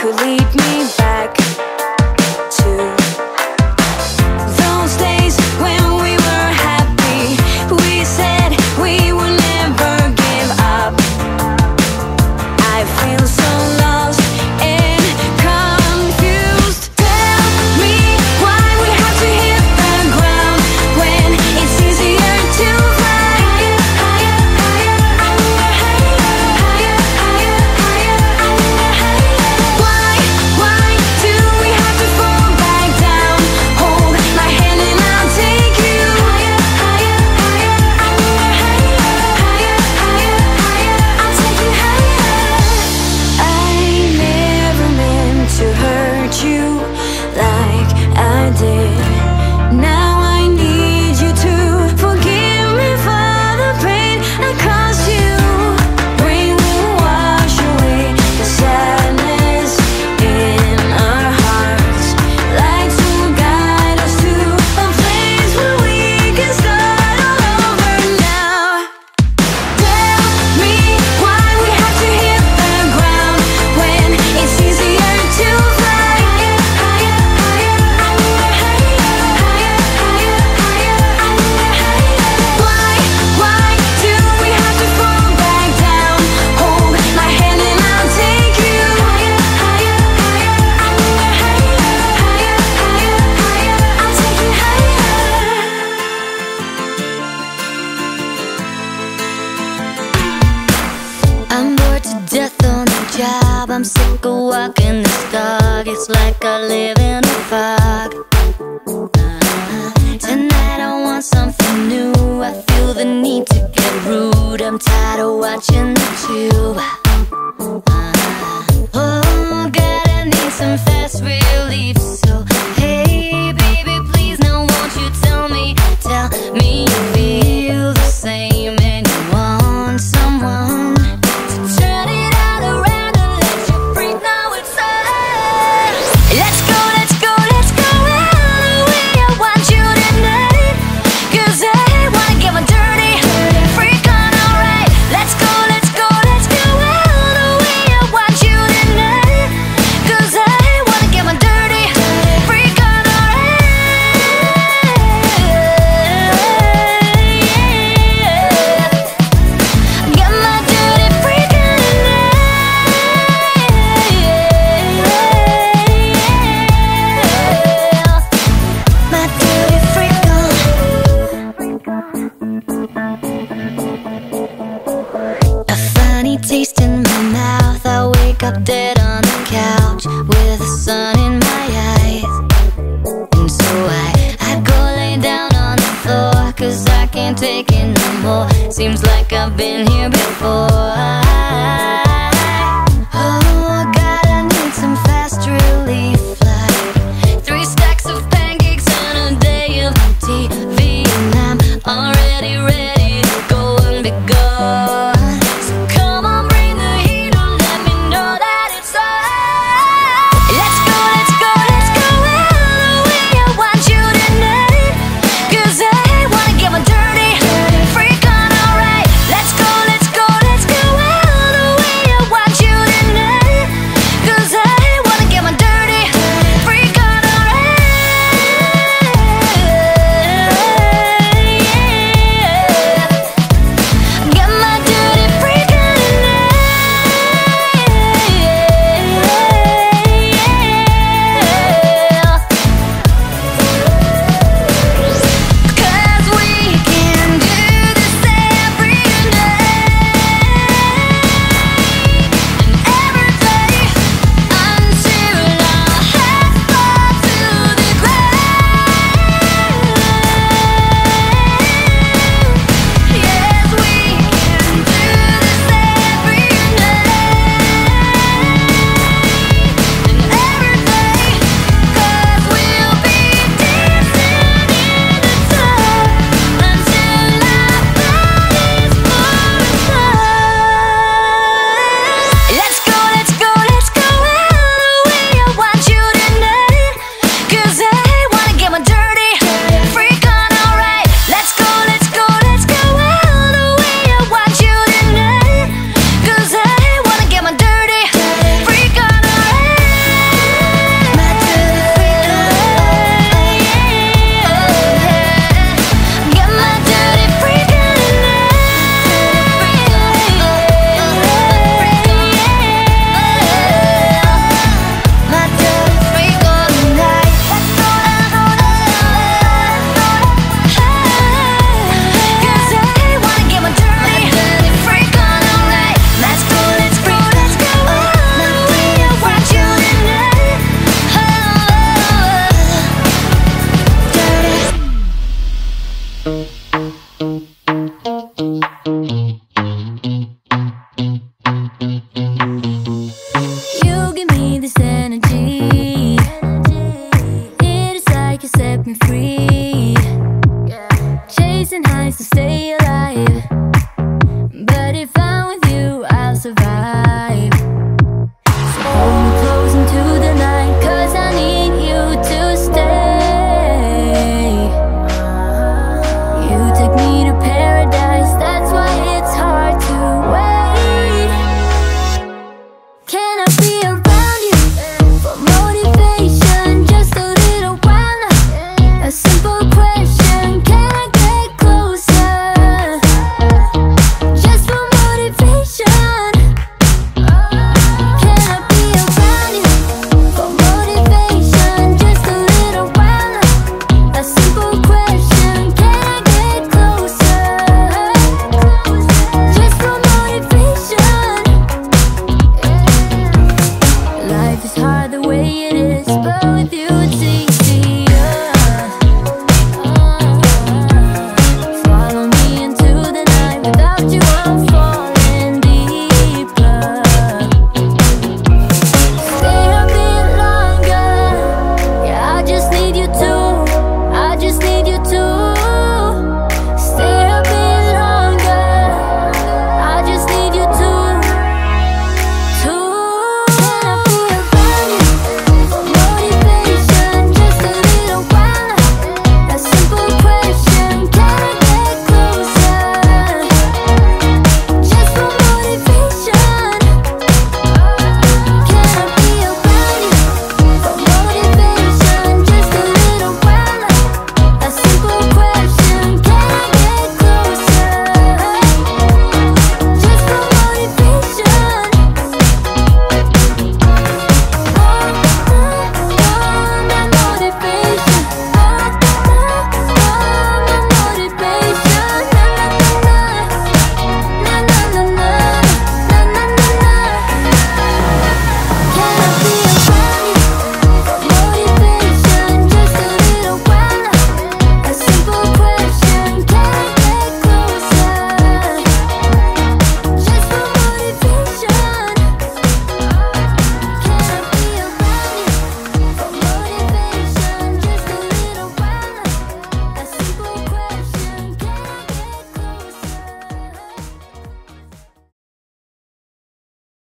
could lead me back to those days when we were happy. We said we would never give up. I feel so lost and confused. Tell me why we have to hit the ground when it's easier to fly higher, higher, higher, higher, higher, higher, higher. Why do we have to fall back down? Hold my hand and I'll take you higher, higher, higher, higher, higher, higher, higher. I'll take you higher. I never meant to hurt you like I did. Now I need you to forgive me for the pain I caused you. Rain will wash away the sadness in our hearts. Lights will guide us to a place where we can start all over now. Tell me why we have to hit the ground when it's easier to fly higher, higher, higher, higher, higher, higher, higher, higher. Why do we have to fall back down? Hold my hand and I'll take you higher, higher, higher, higher, higher, higher, higher. I'll take you higher. I'm bored to death on the job. I'm sick of walking this dog. It's like I live in a fog. Tonight I want something new. I feel the need to get rude. I'm tired of watching the tube. Oh, God, I need some fast relief. So, hey, baby, please, now won't you tell me you feel the same and you want someone to turn it all around and let you breathe. Now it's on. Let's go, let's go, let's go all the way. I want you tonight, 'cause I wanna get my dirty freak on, alright. Let's go, let's go, let's go all the way. I want you tonight, 'cause I wanna get my dirty freak on, alright. Get my dirty freak on tonight. My dirty freak on. A funny taste in my mouth. I wake up dead on the couch with the sun in my eyes. And so I go lay down on the floor, 'cause I can't take it no more. Seems like I've been here before.